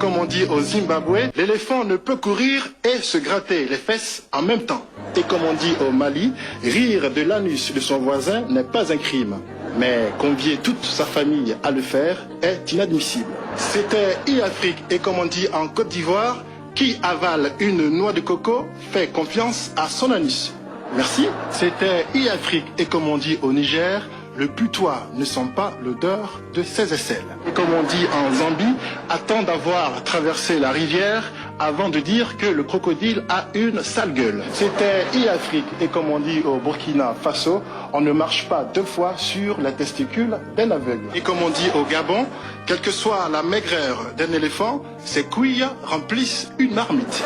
comme on dit au Zimbabwe, l'éléphant ne peut courir et se gratter les fesses en même temps. Et comme on dit au Mali, rire de l'anus de son voisin n'est pas un crime. Mais convier toute sa famille à le faire est inadmissible. C'était e-Afrique et comme on dit en Côte d'Ivoire, qui avale une noix de coco fait confiance à son anus. Merci. C'était e-Afrique et comme on dit au Niger, le putois ne sent pas l'odeur de ses aisselles. Et comme on dit en Zambie, attend d'avoir traversé la rivière avant de dire que le crocodile a une sale gueule. C'était e-Afrique et comme on dit au Burkina Faso, on ne marche pas 2 fois sur la testicule d'un aveugle. Et comme on dit au Gabon, quelle que soit la maigreur d'un éléphant, ses couilles remplissent une marmite.